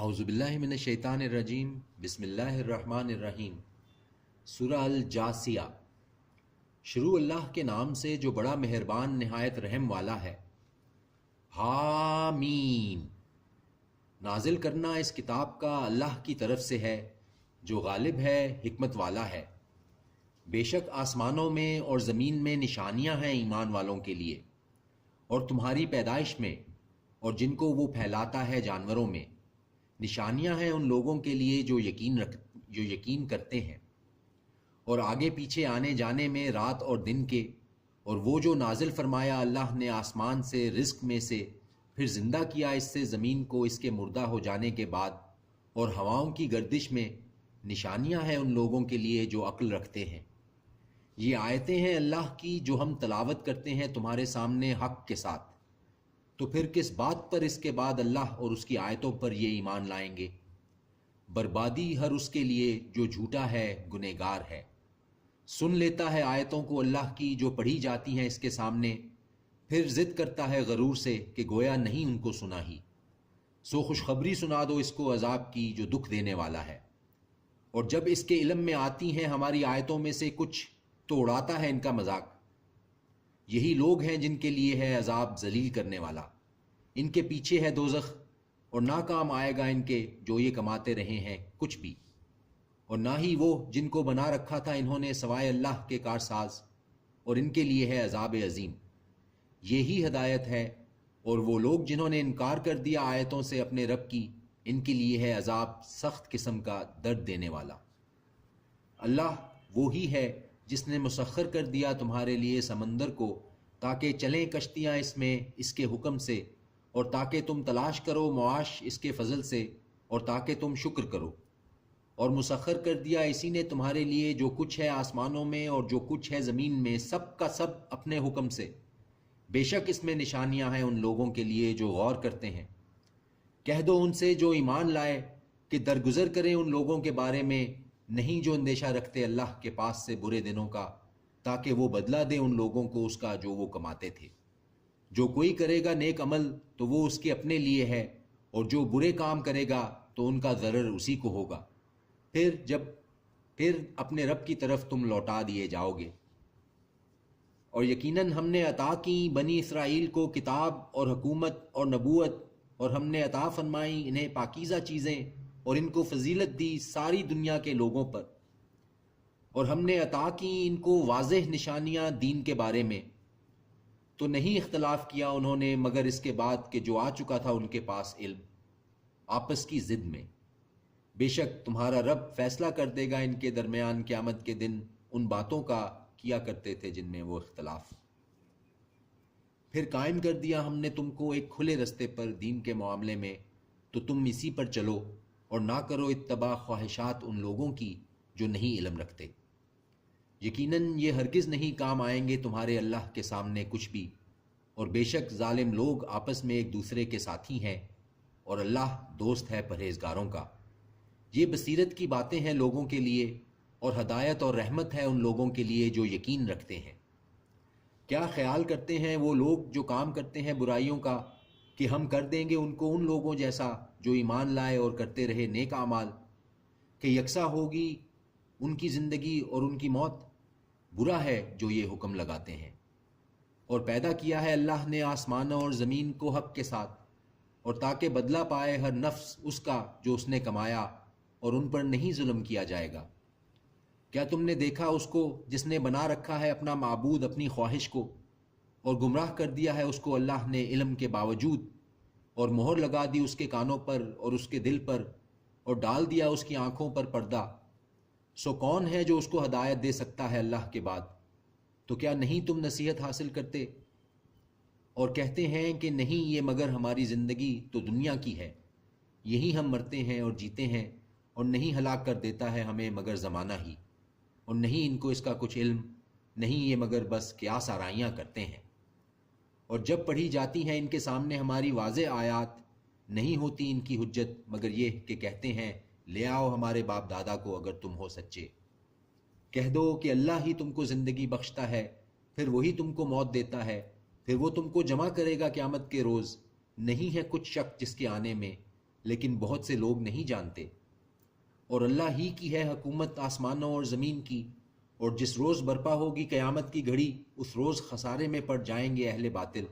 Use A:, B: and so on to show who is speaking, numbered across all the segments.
A: اعوذ باللہ من الشیطان الرجیم بسم اللہ الرحمن الرحیم۔ سورہ الجاثیہ۔ شروع اللہ کے نام سے جو بڑا مہربان نہایت رحم والا ہے۔ حامیم۔ نازل کرنا اس کتاب کا اللہ کی طرف سے ہے جو غالب ہے، حکمت والا ہے۔ بے شک آسمانوں میں اور زمین میں نشانیاں ہیں ایمان والوں کے لیے، اور تمہاری پیدائش میں اور جن کو وہ پھیلاتا ہے جانوروں میں نشانیاں ہیں ان لوگوں کے لیے جو یقین کرتے ہیں، اور آگے پیچھے آنے جانے میں رات اور دن کے، اور وہ جو نازل فرمایا اللہ نے آسمان سے رزق میں سے، پھر زندہ کیا اس سے زمین کو اس کے مردہ ہو جانے کے بعد، اور ہواؤں کی گردش میں نشانیاں ہیں ان لوگوں کے لیے جو عقل رکھتے ہیں۔ یہ آیتیں ہیں اللہ کی جو ہم تلاوت کرتے ہیں تمہارے سامنے حق کے ساتھ، تو پھر کس بات پر اس کے بعد اللہ اور اس کی آیتوں پر یہ ایمان لائیں گے؟ بربادی ہر اس کے لیے جو جھوٹا ہے، گنہگار ہے۔ سن لیتا ہے آیتوں کو اللہ کی جو پڑھی جاتی ہیں اس کے سامنے، پھر ضد کرتا ہے غرور سے کہ گویا نہیں ان کو سنا ہی۔ سو خوشخبری سنا دو اس کو عذاب کی جو دکھ دینے والا ہے۔ اور جب اس کے علم میں آتی ہیں ہماری آیتوں میں سے کچھ تو اڑاتا ہے ان کا مذاق۔ یہی لوگ ہیں جن کے لیے ہے عذاب ذلیل کرنے والا، ان کے پیچھے ہے دوزخ، اور نہ کام آئے گا ان کے جو یہ کماتے رہے ہیں کچھ بھی، اور نہ ہی وہ جن کو بنا رکھا تھا انہوں نے سوائے اللہ کے کارساز، اور ان کے لیے ہے عذاب عظیم۔ یہی ہدایت ہے، اور وہ لوگ جنہوں نے انکار کر دیا آیتوں سے اپنے رب کی، ان کے لیے ہے عذاب سخت قسم کا درد دینے والا۔ اللہ وہی ہے جس نے مسخر کر دیا تمہارے لیے سمندر کو تاکہ چلیں کشتیاں اس میں اس کے حکم سے، اور تاکہ تم تلاش کرو معاش اس کے فضل سے، اور تاکہ تم شکر کرو۔ اور مسخر کر دیا اسی نے تمہارے لیے جو کچھ ہے آسمانوں میں اور جو کچھ ہے زمین میں، سب کا سب اپنے حکم سے۔ بے شک اس میں نشانیاں ہیں ان لوگوں کے لیے جو غور کرتے ہیں۔ کہہ دو ان سے جو ایمان لائے کہ درگزر کریں ان لوگوں کے بارے میں نہیں جو اندیشہ رکھتے اللہ کے پاس سے برے دنوں کا، تاکہ وہ بدلہ دے ان لوگوں کو اس کا جو وہ کماتے تھے۔ جو کوئی کرے گا نیک عمل تو وہ اس کے اپنے لیے ہے، اور جو برے کام کرے گا تو ان کا ضرر اسی کو ہوگا، پھر اپنے رب کی طرف تم لوٹا دیے جاؤ گے۔ اور یقیناً ہم نے عطا کی بنی اسرائیل کو کتاب اور حکومت اور نبوت، اور ہم نے عطا فرمائی انہیں پاکیزہ چیزیں، اور ان کو فضیلت دی ساری دنیا کے لوگوں پر، اور ہم نے عطا کی ان کو واضح نشانیاں دین کے بارے میں، تو نہیں اختلاف کیا انہوں نے مگر اس کے بعد کہ جو آ چکا تھا ان کے پاس علم، آپس کی ضد میں۔ بے شک تمہارا رب فیصلہ کر دے گا ان کے درمیان قیامت کے دن ان باتوں کا کیا کرتے تھے جن میں وہ اختلاف۔ پھر قائم کر دیا ہم نے تم کو ایک کھلے رستے پر دین کے معاملے میں، تو تم اسی پر چلو، اور نہ کرو اتباع خواہشات ان لوگوں کی جو نہیں علم رکھتے۔ یقیناً یہ ہرگز نہیں کام آئیں گے تمہارے اللہ کے سامنے کچھ بھی، اور بے شک ظالم لوگ آپس میں ایک دوسرے کے ساتھی ہیں، اور اللہ دوست ہے پرہیزگاروں کا۔ یہ بصیرت کی باتیں ہیں لوگوں کے لیے، اور ہدایت اور رحمت ہے ان لوگوں کے لیے جو یقین رکھتے ہیں۔ کیا خیال کرتے ہیں وہ لوگ جو کام کرتے ہیں برائیوں کا کہ ہم کر دیں گے ان کو ان لوگوں جیسا جو ایمان لائے اور کرتے رہے نیک اعمال، کہ یکساں ہوگی ان کی زندگی اور ان کی موت؟ برا ہے جو یہ حکم لگاتے ہیں۔ اور پیدا کیا ہے اللہ نے آسمانوں اور زمین کو حق کے ساتھ، اور تاکہ بدلہ پائے ہر نفس اس کا جو اس نے کمایا، اور ان پر نہیں ظلم کیا جائے گا۔ کیا تم نے دیکھا اس کو جس نے بنا رکھا ہے اپنا معبود اپنی خواہش کو، اور گمراہ کر دیا ہے اس کو اللہ نے علم کے باوجود، اور مہر لگا دی اس کے کانوں پر اور اس کے دل پر، اور ڈال دیا اس کی آنکھوں پر پردہ۔ سو کون ہے جو اس کو ہدایت دے سکتا ہے اللہ کے بعد؟ تو کیا نہیں تم نصیحت حاصل کرتے؟ اور کہتے ہیں کہ نہیں یہ مگر ہماری زندگی تو دنیا کی ہے، یہی ہم مرتے ہیں اور جیتے ہیں، اور نہیں ہلاک کر دیتا ہے ہمیں مگر زمانہ ہی، اور نہیں ان کو اس کا کچھ علم، نہیں یہ مگر بس قیاس آرائیاں کرتے ہیں۔ اور جب پڑھی جاتی ہیں ان کے سامنے ہماری واضح آیات، نہیں ہوتی ان کی حجت مگر یہ کہ کہتے ہیں لے آؤ ہمارے باپ دادا کو اگر تم ہو سچے۔ کہہ دو کہ اللہ ہی تم کو زندگی بخشتا ہے، پھر وہی تم کو موت دیتا ہے، پھر وہ تم کو جمع کرے گا قیامت کے روز، نہیں ہے کچھ شک جس کے آنے میں، لیکن بہت سے لوگ نہیں جانتے۔ اور اللہ ہی کی ہے حکومت آسمانوں اور زمین کی، اور جس روز برپا ہوگی قیامت کی گھڑی، اس روز خسارے میں پڑ جائیں گے اہل باطل۔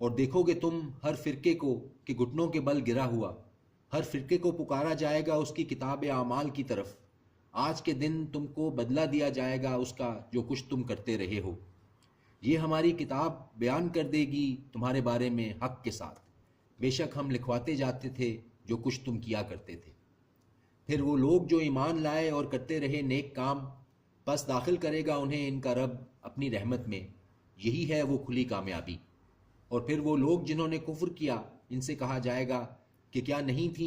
A: اور دیکھو گے تم ہر فرقے کو کہ گھٹنوں کے بل گرا ہوا، ہر فرقے کو پکارا جائے گا اس کی کتاب اعمال کی طرف، آج کے دن تم کو بدلہ دیا جائے گا اس کا جو کچھ تم کرتے رہے ہو۔ یہ ہماری کتاب بیان کر دے گی تمہارے بارے میں حق کے ساتھ، بے شک ہم لکھواتے جاتے تھے جو کچھ تم کیا کرتے تھے۔ پھر وہ لوگ جو ایمان لائے اور کرتے رہے نیک کام، پس داخل کرے گا انہیں ان کا رب اپنی رحمت میں، یہی ہے وہ کھلی کامیابی۔ اور پھر وہ لوگ جنہوں نے کفر کیا، ان سے کہا جائے گا کہ کیا نہیں تھی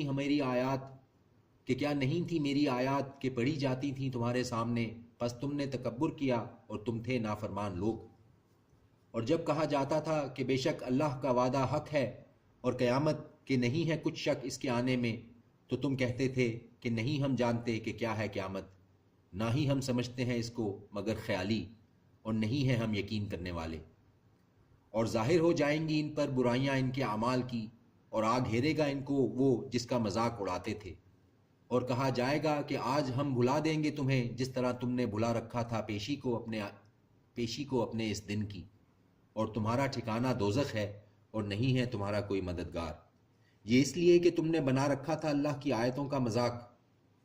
A: میری آیات کہ پڑھی جاتی تھیں تمہارے سامنے، پس تم نے تکبر کیا اور تم تھے نافرمان لوگ۔ اور جب کہا جاتا تھا کہ بے شک اللہ کا وعدہ حق ہے اور قیامت کہ نہیں ہے کچھ شک اس کے آنے میں، تو تم کہتے تھے کہ نہیں ہم جانتے کہ کیا ہے قیامت، نہ ہی ہم سمجھتے ہیں اس کو مگر خیالی، اور نہیں ہیں ہم یقین کرنے والے۔ اور ظاہر ہو جائیں گی ان پر برائیاں ان کے اعمال کی، اور آگ گھیرے گا ان کو وہ جس کا مذاق اڑاتے تھے۔ اور کہا جائے گا کہ آج ہم بھلا دیں گے تمہیں جس طرح تم نے بھلا رکھا تھا پیشی کو اپنے اس دن کی، اور تمہارا ٹھکانہ دوزخ ہے اور نہیں ہے تمہارا کوئی مددگار۔ یہ اس لیے کہ تم نے بنا رکھا تھا اللہ کی آیتوں کا مذاق،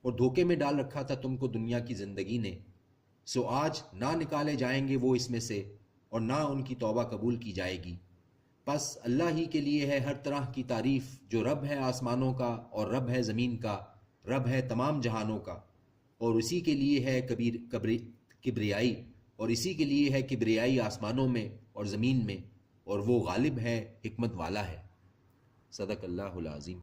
A: اور دھوکے میں ڈال رکھا تھا تم کو دنیا کی زندگی نے، سو آج نہ نکالے جائیں گے وہ اس میں سے، اور نہ ان کی توبہ قبول کی جائے گی۔ پس اللہ ہی کے لیے ہے ہر طرح کی تعریف، جو رب ہے آسمانوں کا اور رب ہے زمین کا، رب ہے تمام جہانوں کا، اور اسی کے لیے ہے کبریائی، اور اسی کے لیے ہے کبریائی آسمانوں میں اور زمین میں، اور وہ غالب ہے، حکمت والا ہے۔ صدق اللہ العظیم۔